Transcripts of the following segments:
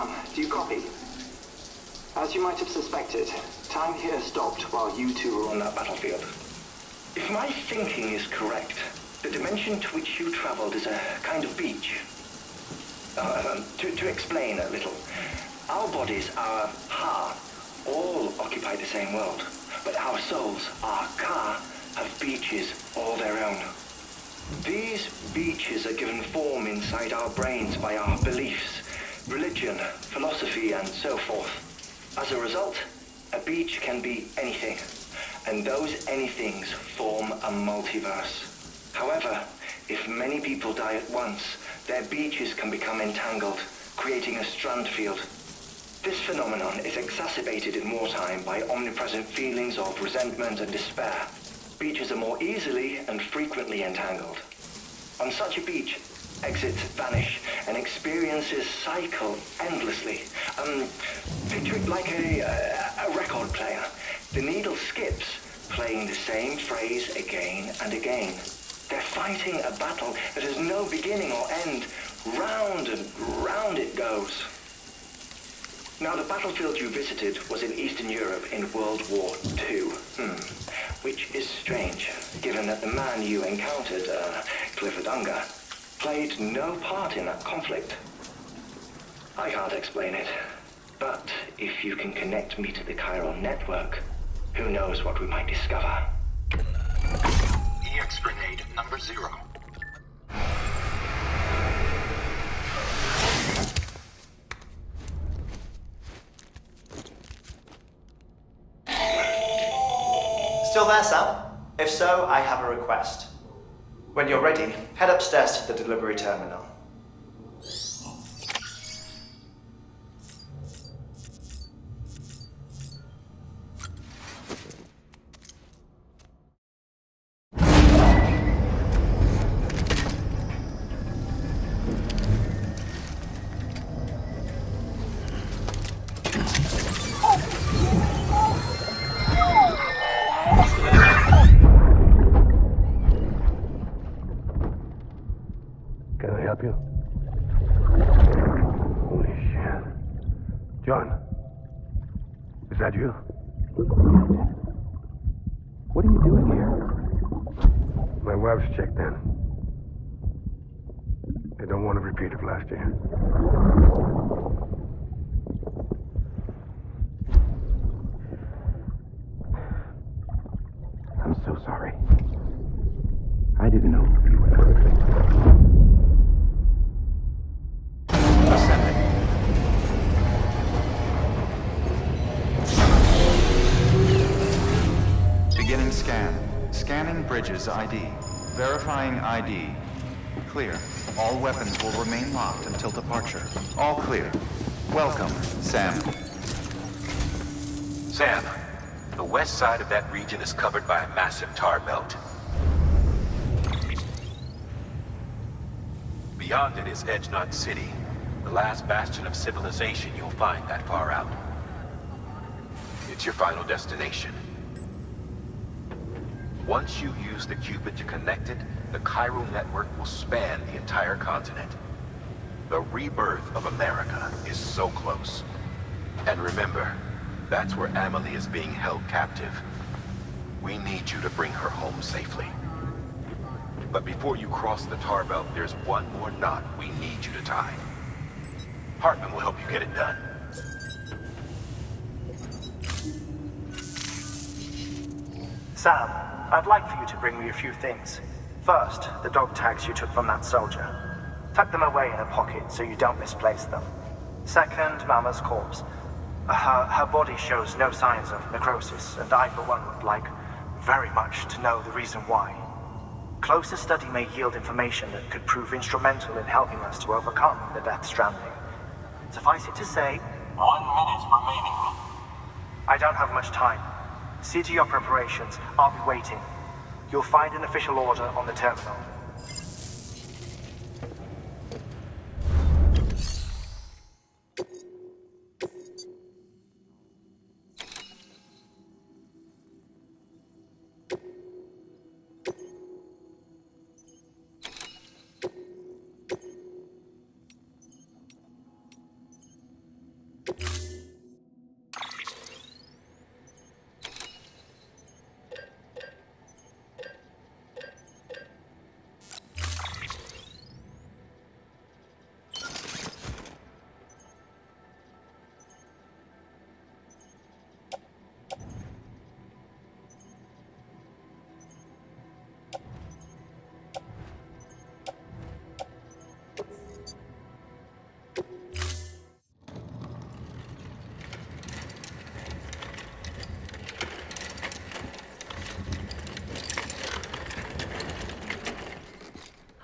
Sam, do you copy? As you might have suspected, time here stopped while you two were on that battlefield. If my thinking is correct, the dimension to which you traveled is a kind of beach. To explain a little, our bodies, our Ha, all occupy the same world, but our souls, our Ka, have beaches all their own. These beaches are given form inside our brains by our beliefs, religion, philosophy, and so forth. As a result, a beach can be anything, and those anythings form a multiverse. However, if many people die at once, their beaches can become entangled, creating a strand field. This phenomenon is exacerbated in wartime by omnipresent feelings of resentment and despair. Beaches are more easily and frequently entangled. On such a beach, exits vanish and experiences cycle endlessly. Picture it like a record player. The needle skips, playing the same phrase again and again. They're fighting a battle that has no beginning or end. Round and round it goes. Now, the battlefield you visited was in Eastern Europe in World War II. Which is strange, given that the man you encountered, Clifford Unger, played no part in that conflict. I can't explain it, but if you can connect me to the chiral network, who knows what we might discover. EX grenade number 0. Still there, Sam? If so, I have a request. When you're ready, head upstairs to the delivery terminal. Can I help you? Holy shit. John, is that you? What are you doing here? My wife's checked in. They don't want a repeat of last year. I'm so sorry. I didn't know you were perfect. Beginning scan. Scanning bridges ID. Verifying ID. Clear. All weapons will remain locked until departure. All clear. Welcome, Sam. Sam, the west side of that region is covered by a massive tar belt. Beyond it is Edgenut City, the last bastion of civilization you'll find that far out. It's your final destination. Once you use the Cupid to connect it, the chiral network will span the entire continent. The rebirth of America is so close. And remember, that's where Amelie is being held captive. We need you to bring her home safely. But before you cross the tar belt, there's one more knot we need you to tie. Hartman will help you get it done. Sam, I'd like for you to bring me a few things. First, the dog tags you took from that soldier. Tuck them away in a pocket so you don't misplace them. Second, Mama's corpse. Her body shows no signs of necrosis, and I, for one, would like very much to know the reason why. Closer study may yield information that could prove instrumental in helping us to overcome the Death Stranding. Suffice it to say, 1 minute remaining. I don't have much time. See to your preparations. I'll be waiting. You'll find an official order on the terminal.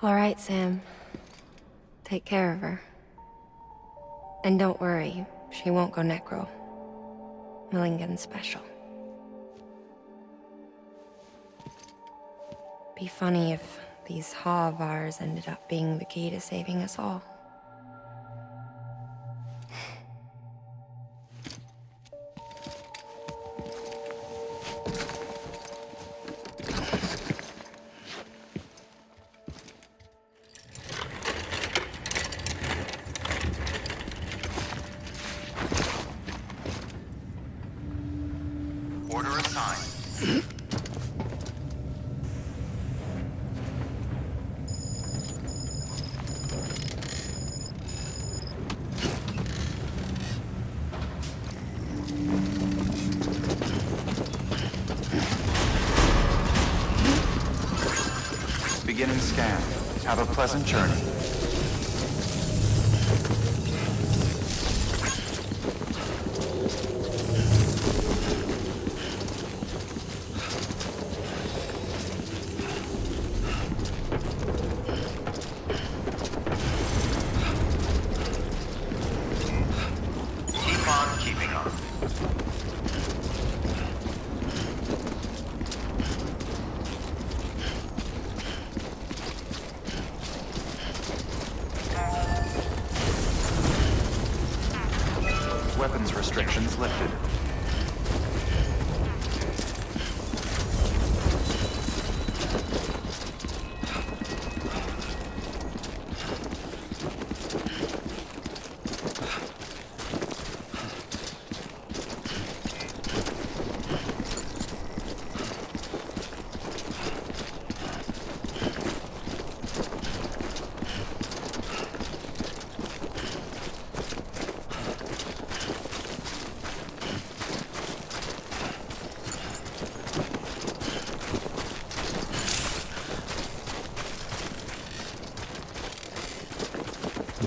All right, Sam. Take care of her. And don't worry, she won't go necro. Millingen's special. Be funny if these Ha of ours ended up being the key to saving us all. Order assigned. Beginning scan. Have a pleasant journey. Keep on keeping on. Weapons restrictions lifted.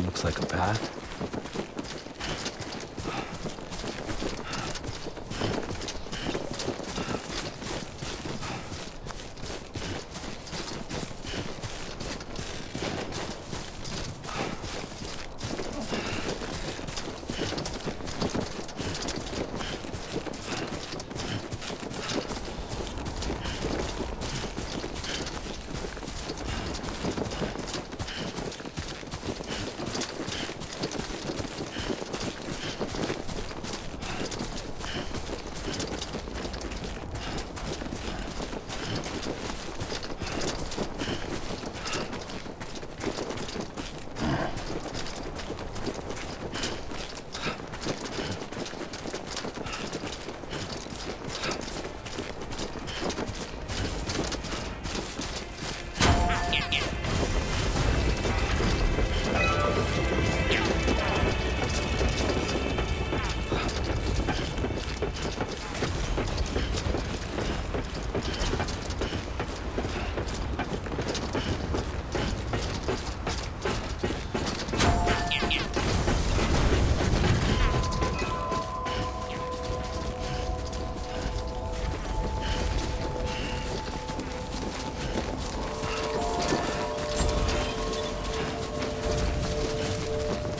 Looks like a path.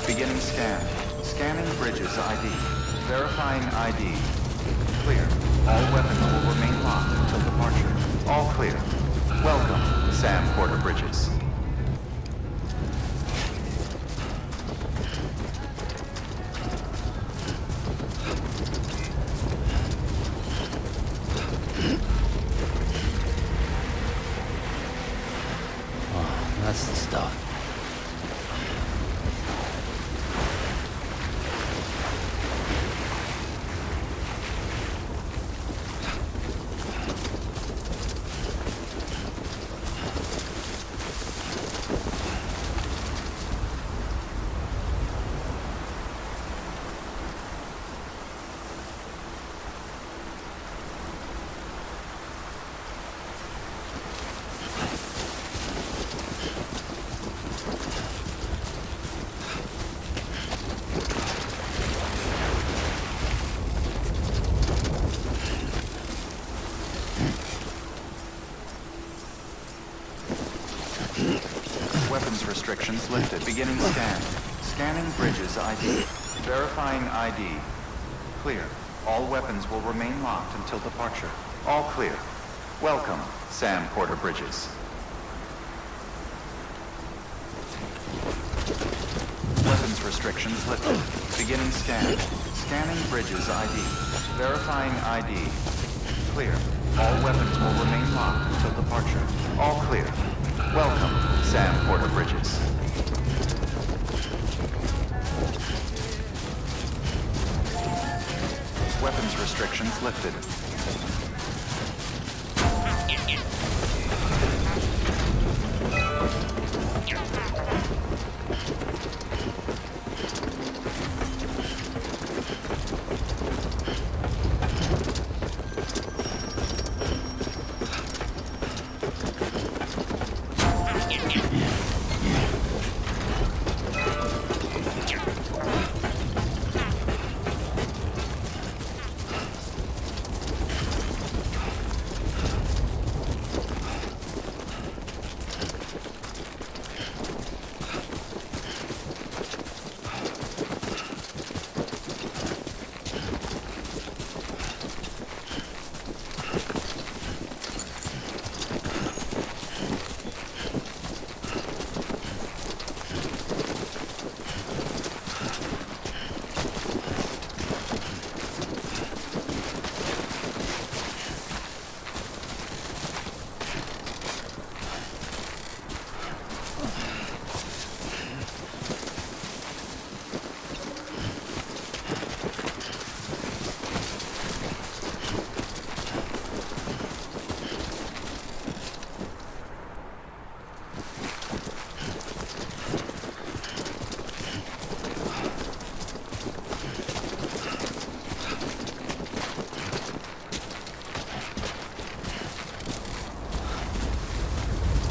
Beginning scan. Scanning bridges ID. Verifying ID. Clear. All weapons will remain locked until departure. All clear. Welcome, Sam Porter Bridges. That's the stuff. restrictions lifted. Beginning scan. Scanning bridges ID. Verifying ID. Clear. All weapons will remain locked until departure. All clear. Welcome, Sam Porter Bridges. Weapons restrictions lifted. Beginning scan. Scanning bridges ID. Verifying ID. Clear. All weapons will remain locked until departure. All clear. Welcome, Sam Porter Bridges. Weapons restrictions lifted.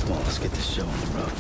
Come on, let's get this show on the road.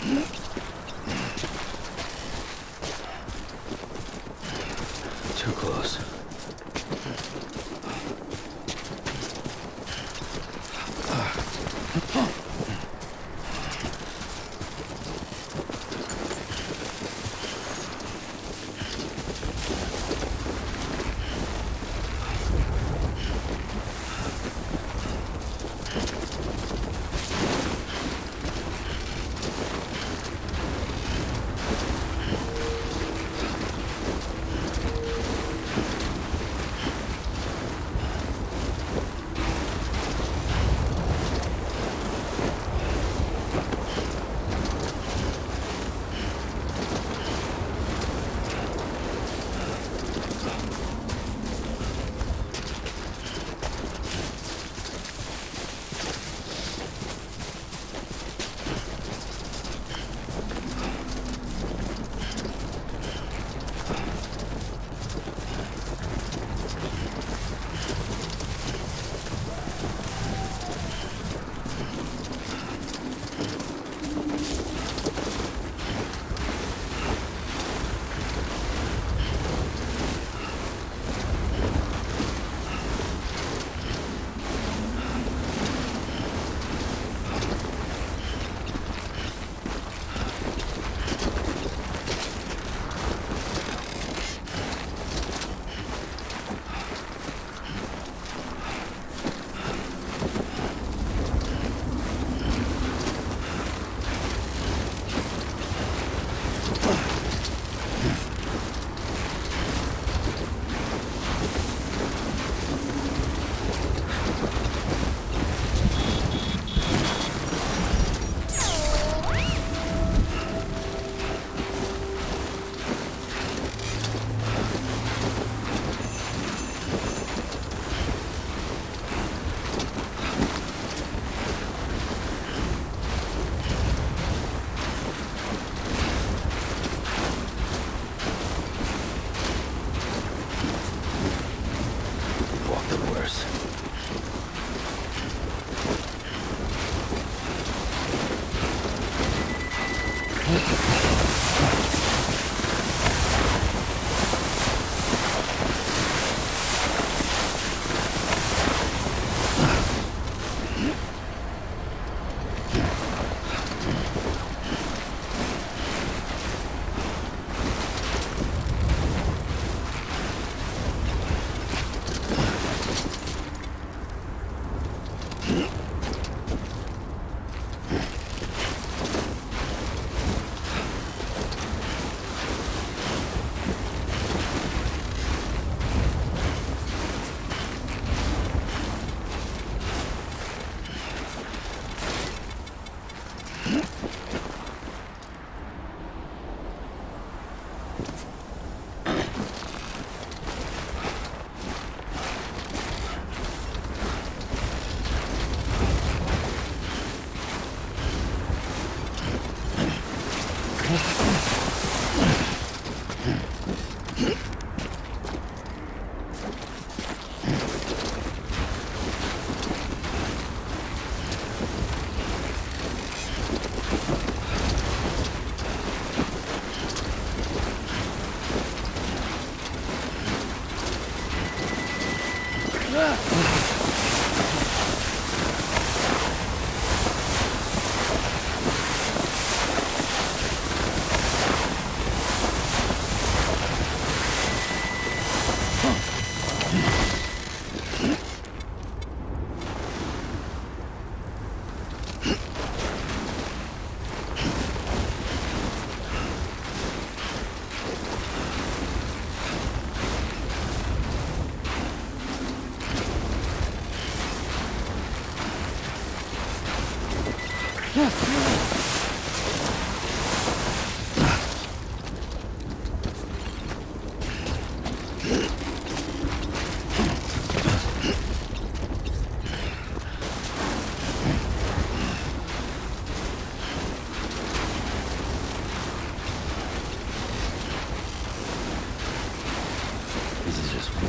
Too close.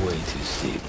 way too steep.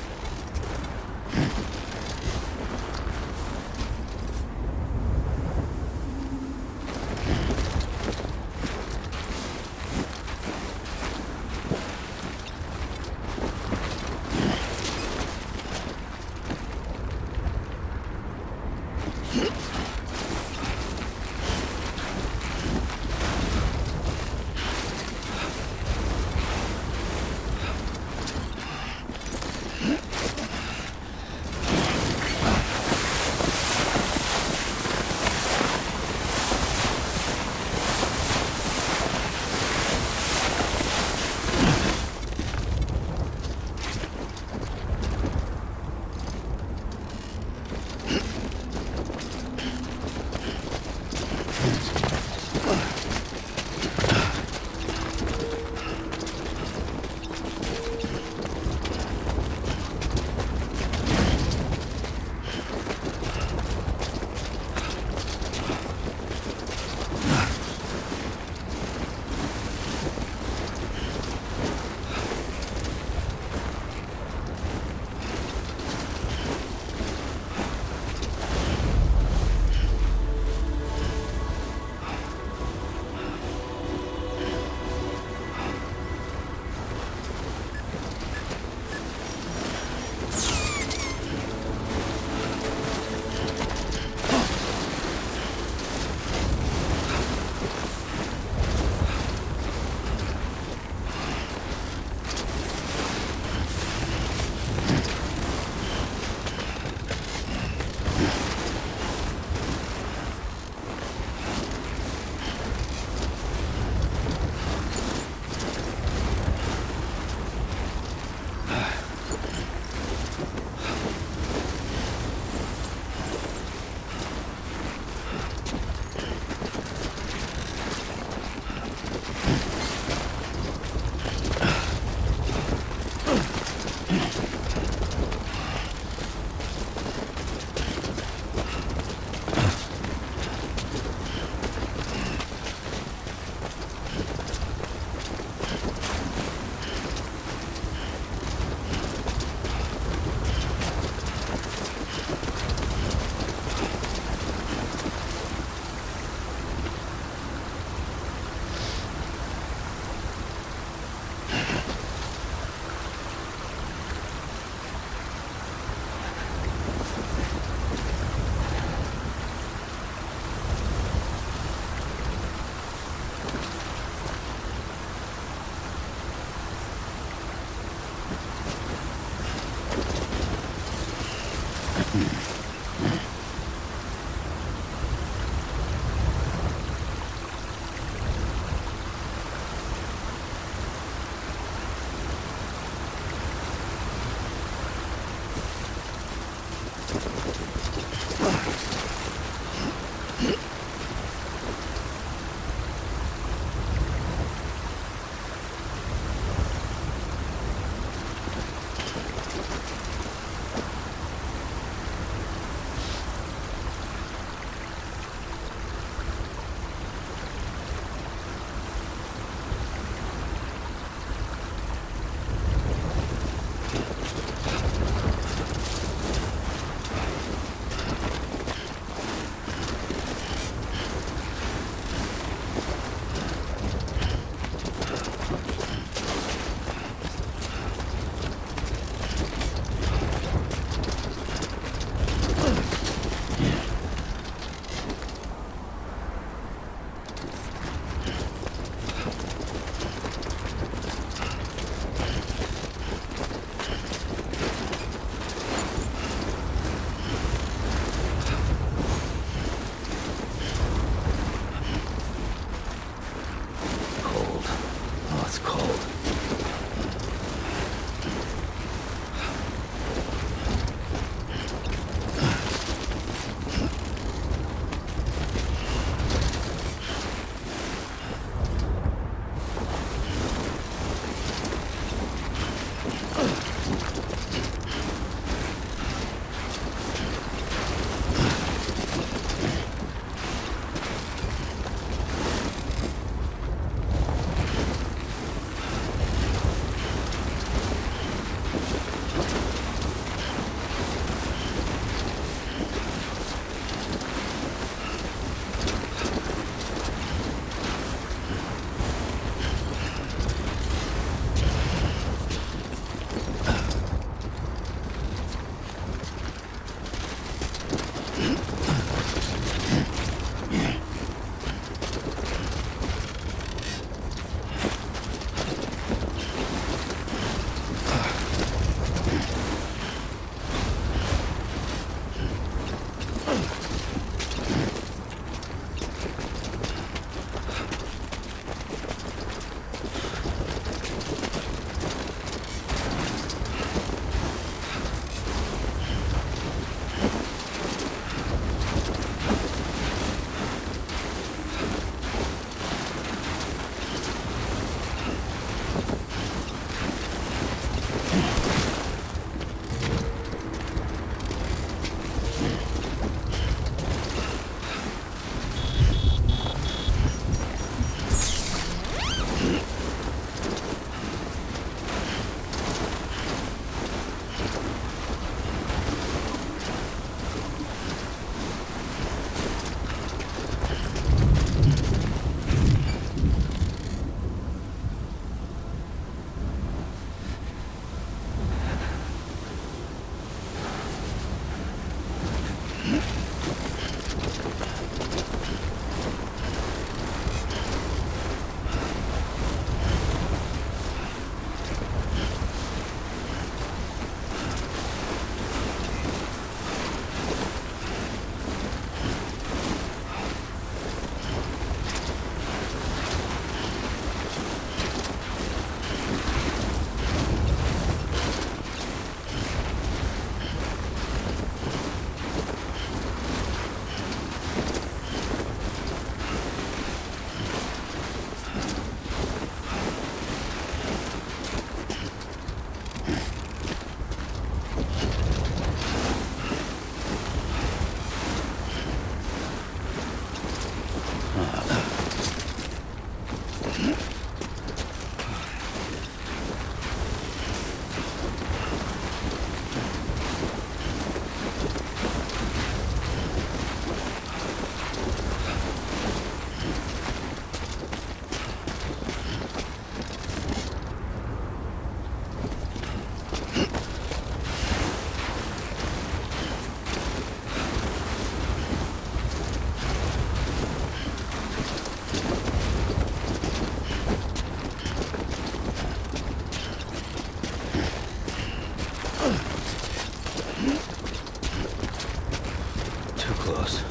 Too close.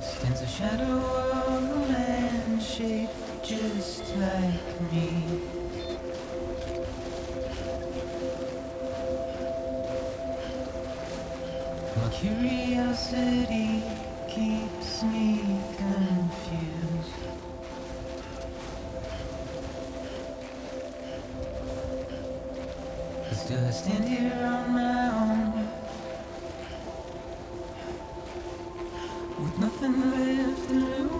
Stands a shadow of a man shaped just like me. My curiosity keeps me confused. But still I stand here on my own, with nothing left to lose.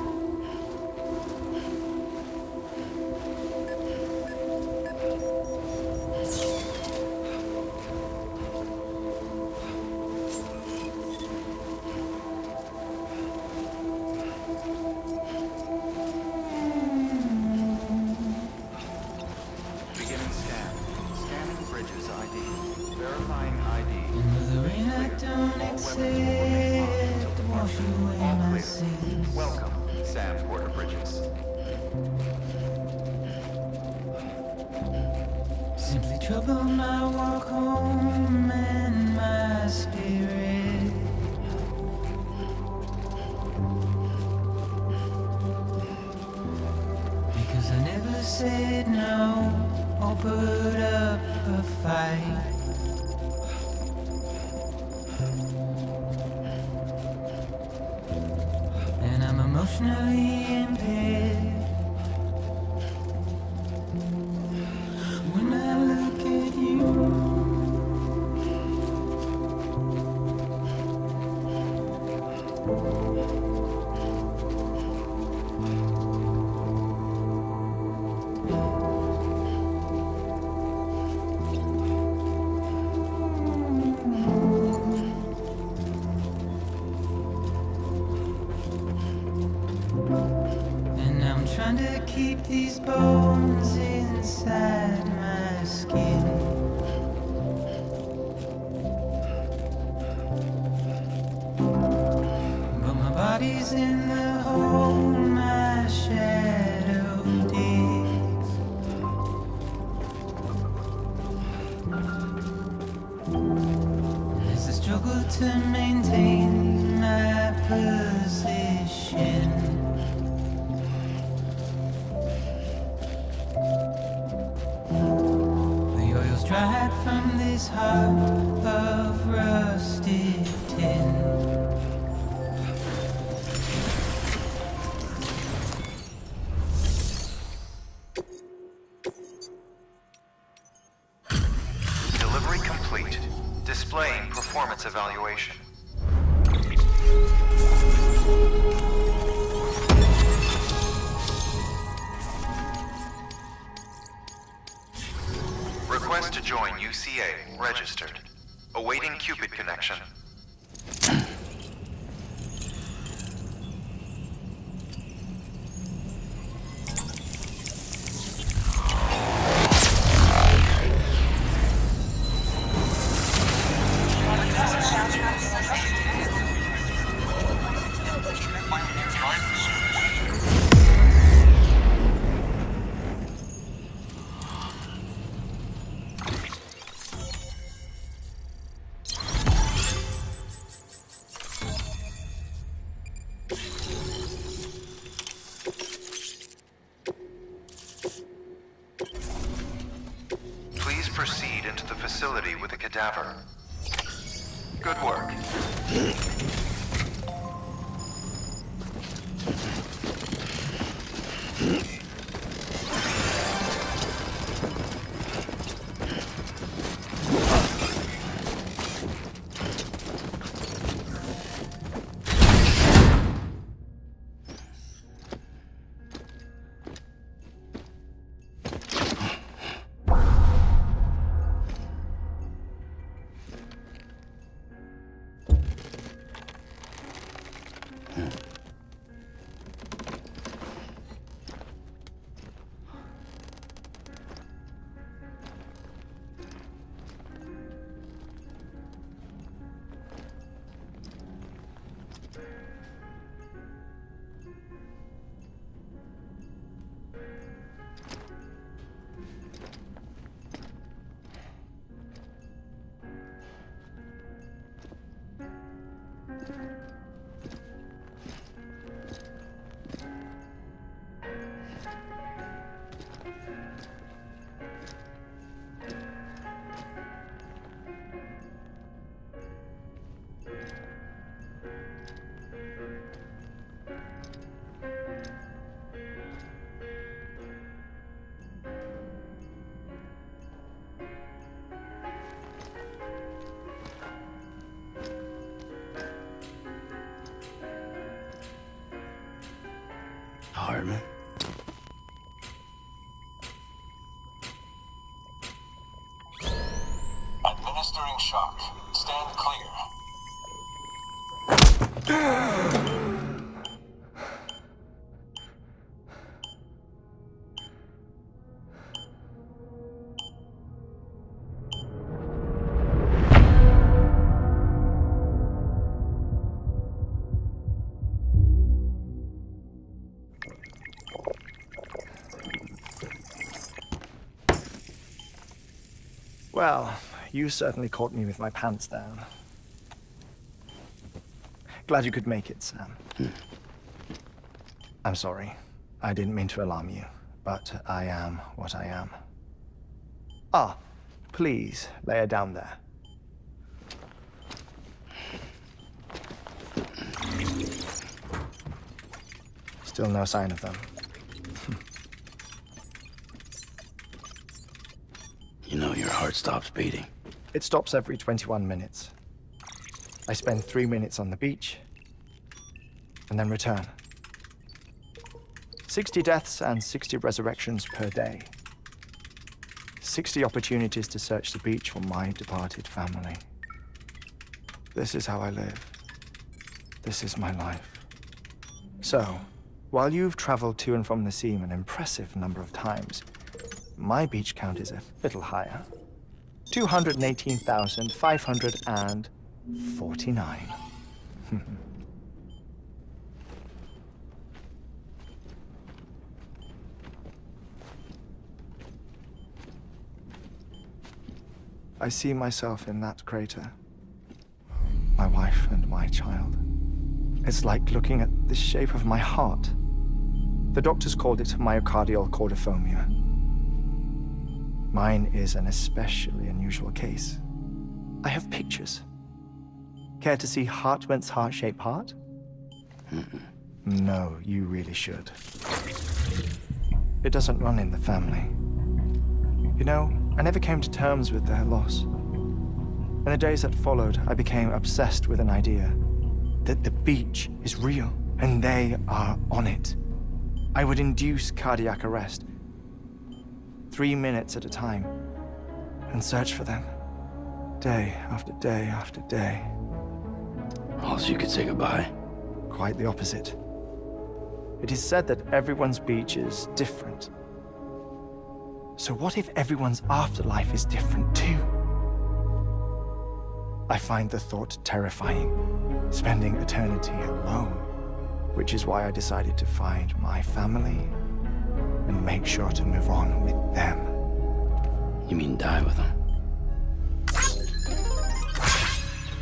Beginning scan. Scanning bridges ID. Verifying ID. In the rain I don't accept, wash away All my clear. sins. Welcome, Sam Porter Bridges. Simply trouble my walk home and my spirit. Because I never said no or put up a fight. And I'm emotionally impaired. When I look at you, and I'm trying to keep these bones inside my skin. But my body's in the hole my shadow digs. There's a struggle to maintain my position. this heart of rusted tin. Delivery complete. Displaying performance evaluation. Request to join UCA. Registered. Awaiting Cupid connection. Please proceed into the facility with the cadaver. Good work. Hartman. Administering shock. Stand clear. Well, you certainly caught me with my pants down. Glad you could make it, Sam. I'm sorry. I didn't mean to alarm you, but I am what I am. Ah, please, lay her down there. Still no sign of them. You know your heart stops beating. It stops every 21 minutes. I spend 3 minutes on the beach, and then return. 60 deaths and 60 resurrections per day. 60 opportunities to search the beach for my departed family. This is how I live. This is my life. So, while you've traveled to and from the sea an impressive number of times, my beach count is a little higher. 218,549. I see myself in that crater. My wife and my child. It's like looking at the shape of my heart. The doctors called it myocardial cordiformia. Mine is an especially unusual case. I have pictures. Care to see Hartman's heart-shaped heart? No, you really should. It doesn't run in the family. You know, I never came to terms with their loss. In the days that followed, I became obsessed with an idea that the beach is real, and they are on it. I would induce cardiac arrest, 3 minutes at a time, and search for them, day after day after day. All so you could say goodbye. Quite the opposite. It is said that everyone's beach is different. So what if everyone's afterlife is different too? I find the thought terrifying, spending eternity alone, which is why I decided to find my family and make sure to move on with them. You mean die with them?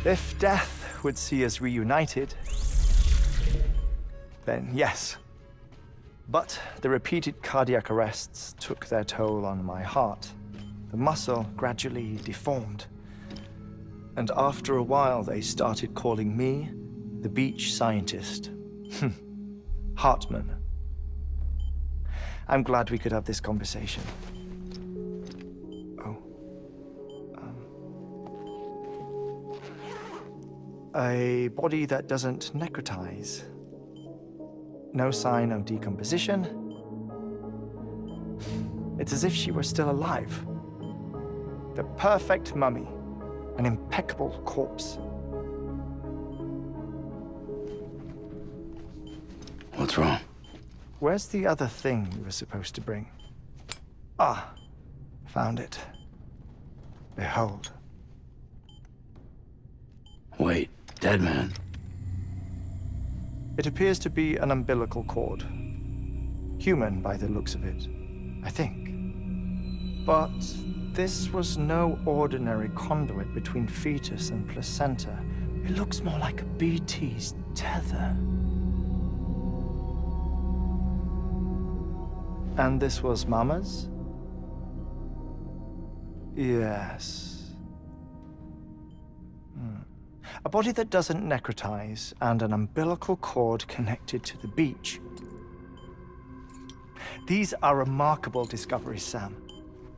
If death would see us reunited, then yes. But the repeated cardiac arrests took their toll on my heart. The muscle gradually deformed. And after a while, they started calling me the beach scientist. Hartman. I'm glad we could have this conversation. Oh. A body that doesn't necrotize. No sign of decomposition. It's as if she were still alive. The perfect mummy. An impeccable corpse. What's wrong? Where's the other thing you were supposed to bring? Ah, found it. Behold. Wait, dead man. It appears to be an umbilical cord. Human by the looks of it, I think. But this was no ordinary conduit between fetus and placenta. It looks more like a BT's tether. And this was Mama's? Yes. A body that doesn't necrotize and an umbilical cord connected to the beach. These are remarkable discoveries, Sam.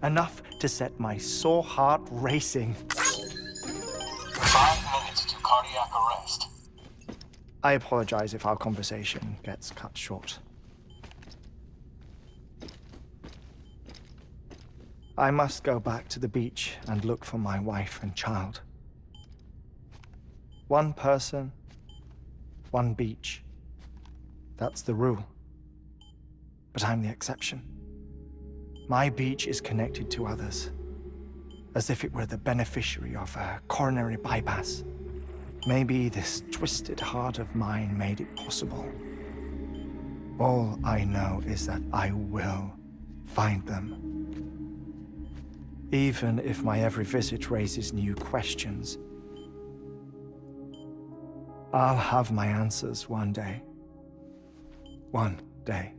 Enough to set my sore heart racing. 5 minutes to cardiac arrest. I apologize if our conversation gets cut short. I must go back to the beach and look for my wife and child. One person, one beach. That's the rule. But I'm the exception. My beach is connected to others, as if it were the beneficiary of a coronary bypass. Maybe this twisted heart of mine made it possible. All I know is that I will find them. Even if my every visit raises new questions, I'll have my answers one day. One day.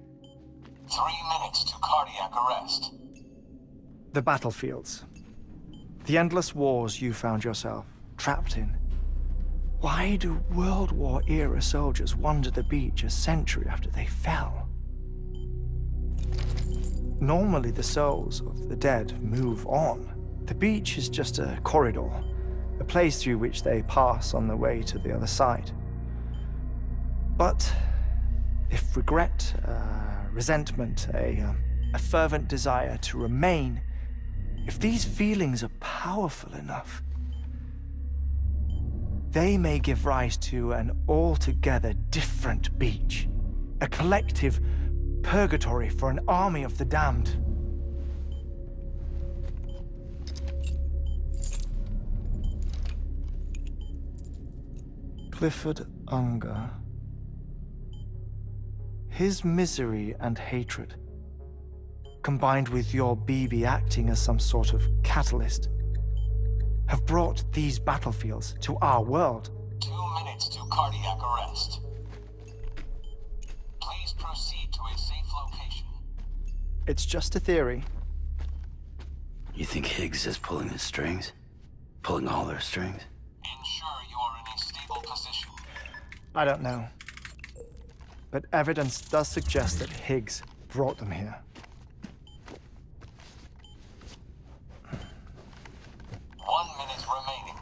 3 minutes to cardiac arrest. The battlefields. The endless wars you found yourself trapped in. Why do World War-era soldiers wander the beach a century after they fell? Normally, the souls of the dead move on. The beach is just a corridor, a place through which they pass on the way to the other side. But if regret, resentment, a fervent desire to remain, if these feelings are powerful enough, they may give rise to an altogether different beach, a collective purgatory for an army of the damned. Clifford Unger. His misery and hatred, combined with your BB acting as some sort of catalyst, have brought these battlefields to our world. 2 minutes to cardiac arrest. Please proceed to a safe location. It's just a theory. You think Higgs is pulling the strings? Pulling all their strings? Ensure you are in a stable position. I don't know. But evidence does suggest that Higgs brought them here. 1 minute remaining.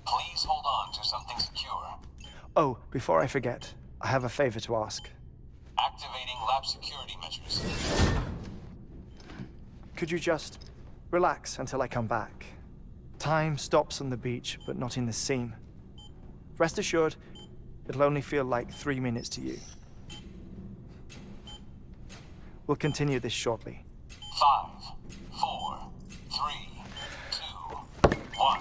Please hold on to something secure. Oh, before I forget, I have a favor to ask. Activating lab security measures. Could you just relax until I come back? Time stops on the beach, but not in the scene. Rest assured, it'll only feel like 3 minutes to you. We'll continue this shortly. 5, 4, 3, 2, 1.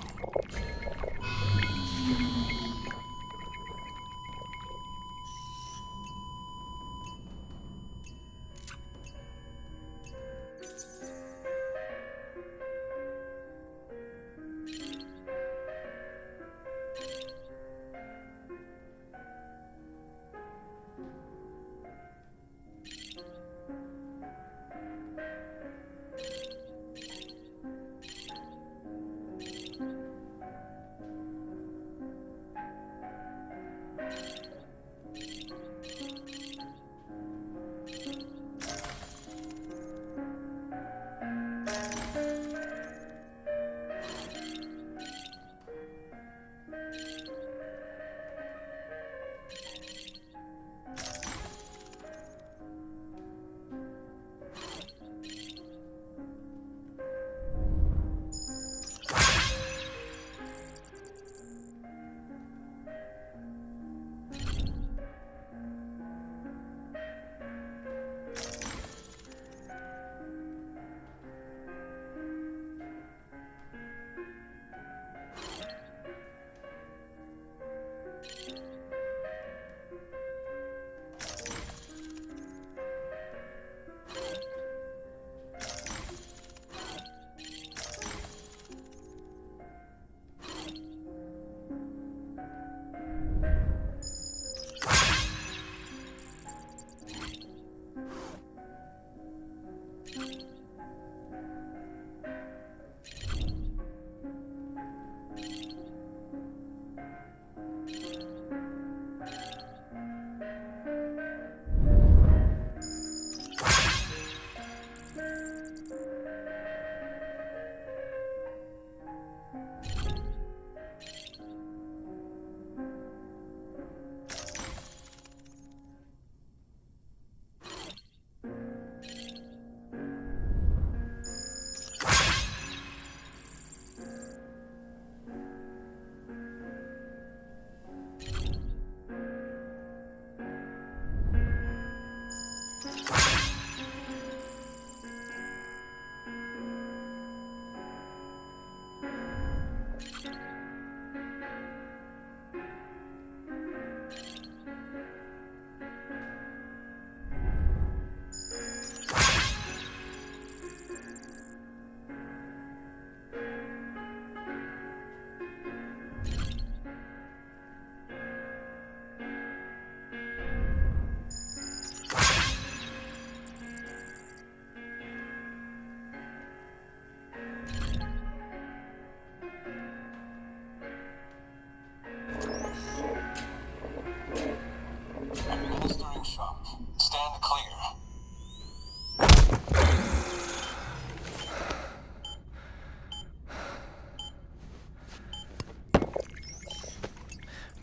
Administering shock. Stand clear.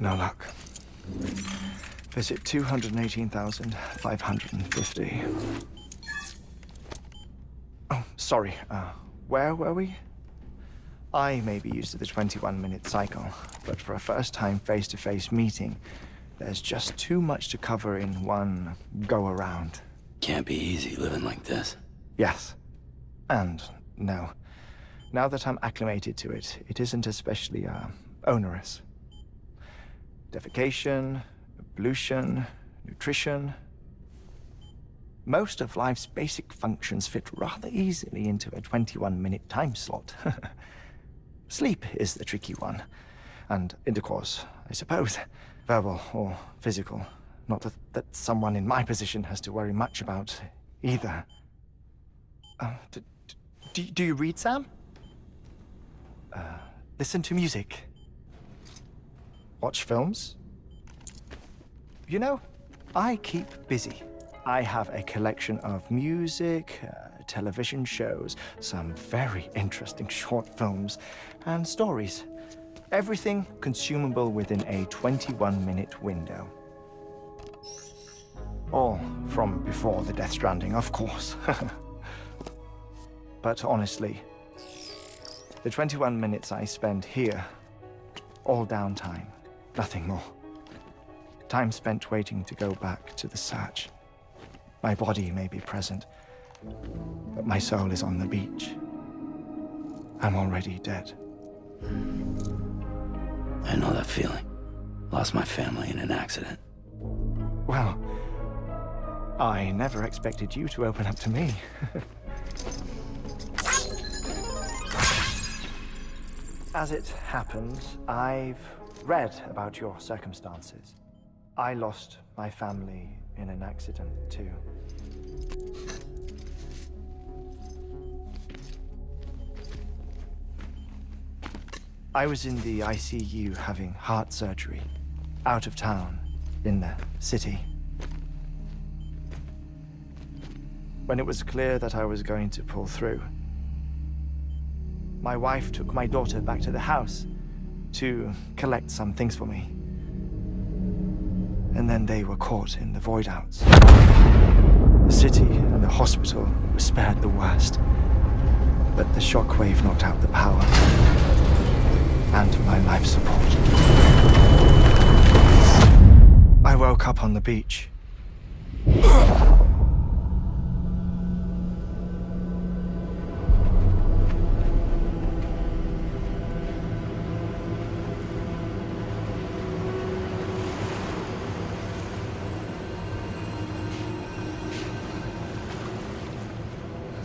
No luck. Visit 218,550. Oh, sorry. Where were we? I may be used to the 21-minute cycle, but for a first-time face-to-face meeting, there's just too much to cover in one go-around. Can't be easy living like this. Yes. And no. Now that I'm acclimated to it, it isn't especially, onerous. Defecation, ablution, nutrition. Most of life's basic functions fit rather easily into a 21-minute time slot. Sleep is the tricky one. And intercourse, I suppose. Verbal or physical. Not that someone in my position has to worry much about either. Do you read, Sam? Listen to music? Watch films? You know, I keep busy. I have a collection of music, television shows, some very interesting short films, and stories. Everything consumable within a 21-minute window. All from before the Death Stranding, of course. But honestly, the 21 minutes I spend here, all downtime, nothing more. Time spent waiting to go back to the search. My body may be present, but my soul is on the beach. I'm already dead. I know that feeling. Lost my family in an accident. Well, I never expected you to open up to me. As it happens, I've read about your circumstances. I lost my family in an accident, too. I was in the ICU having heart surgery, out of town, in the city. When it was clear that I was going to pull through, my wife took my daughter back to the house to collect some things for me. And then they were caught in the void-outs. The city and the hospital were spared the worst, but the shockwave knocked out the power and my life support. I woke up on the beach.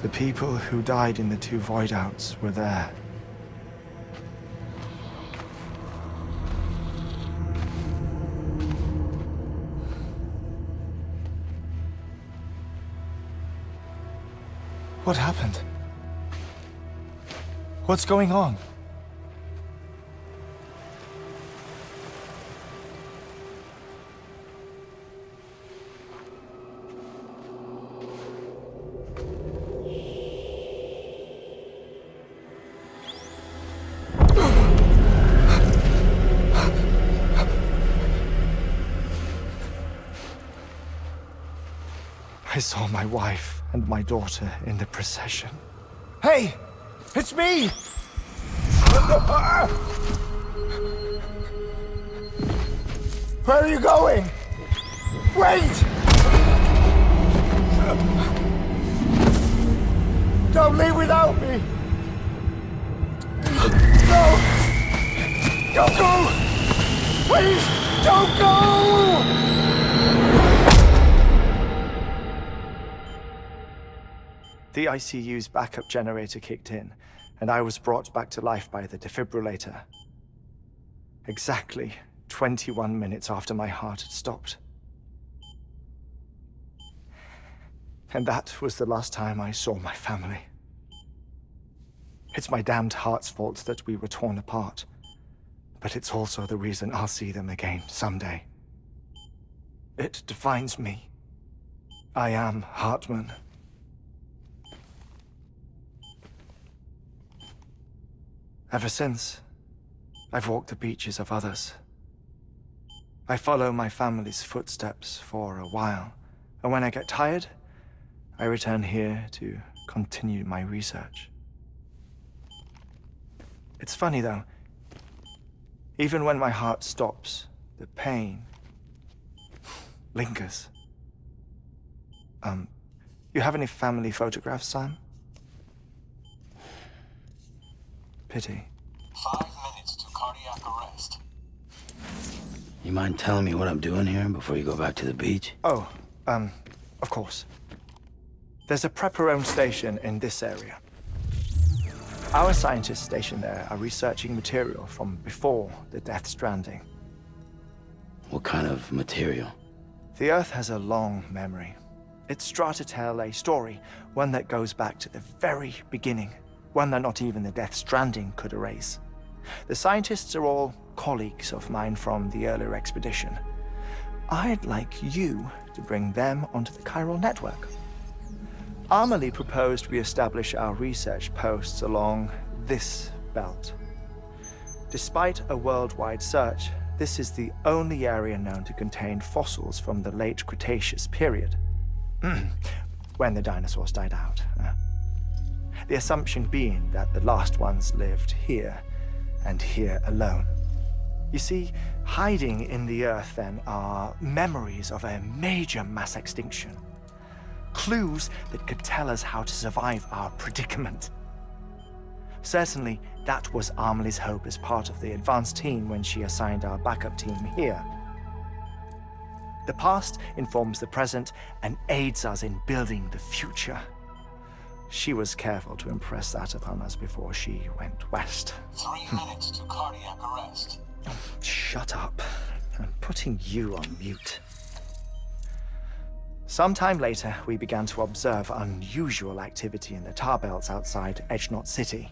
The people who died in the 2 void-outs were there. What happened? What's going on? I saw my wife and my daughter in the procession. Hey! It's me! Where are you going? Wait! Don't leave without me! No! Don't go! Please, don't go! The ICU's backup generator kicked in, and I was brought back to life by the defibrillator. Exactly 21 minutes after my heart had stopped. And that was the last time I saw my family. It's my damned heart's fault that we were torn apart, but it's also the reason I'll see them again someday. It defines me. I am Hartman. Ever since, I've walked the beaches of others. I follow my family's footsteps for a while, and when I get tired, I return here to continue my research. It's funny though, even when my heart stops, the pain lingers. You have any family photographs, Sam? Pity. 5 minutes to cardiac arrest. You mind telling me what I'm doing here before you go back to the beach? Oh, of course. There's a Prepperone station in this area. Our scientists stationed there are researching material from before the Death Stranding. What kind of material? The Earth has a long memory. It's trying to tell a story, one that goes back to the very beginning, one that not even the death Stranding could erase. The scientists are all colleagues of mine from the earlier expedition. I'd like you to bring them onto the chiral network. Amelie proposed we establish our research posts along this belt. Despite a worldwide search, this is the only area known to contain fossils from the late Cretaceous period, when the dinosaurs died out. The assumption being that the last ones lived here, and here alone. You see, hiding in the Earth then are memories of a major mass extinction. Clues that could tell us how to survive our predicament. Certainly, that was Amelie's hope as part of the advanced team when she assigned our backup team here. The past informs the present and aids us in building the future. She was careful to impress that upon us before she went west. 3 minutes to cardiac arrest. Shut up. I'm putting you on mute. Sometime later, we began to observe unusual activity in the tar belts outside Edgenot City.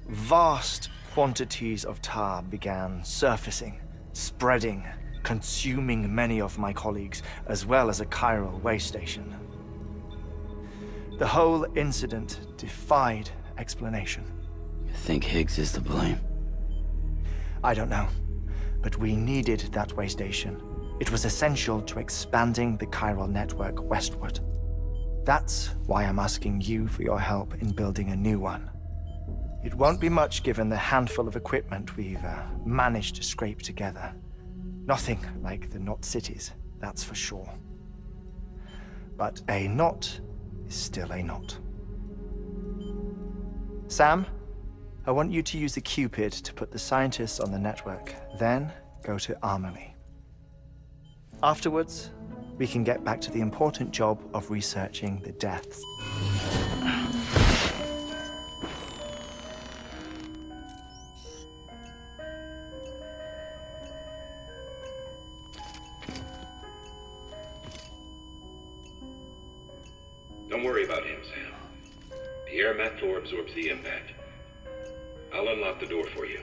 Vast quantities of tar began surfacing, spreading, consuming many of my colleagues, as well as a chiral way station. The whole incident defied explanation. You think Higgs is to blame? I don't know, but we needed that way station. It was essential to expanding the chiral network westward. That's why I'm asking you for your help in building a new one. It won't be much given the handful of equipment we've managed to scrape together. Nothing like the knot cities, that's for sure. But a knot is still a knot. Sam, I want you to use the Cupid to put the scientists on the network, then go to Amelie. Afterwards, we can get back to the important job of researching the deaths. Don't worry about him, Sam. The air mat floor absorbs the impact. I'll unlock the door for you.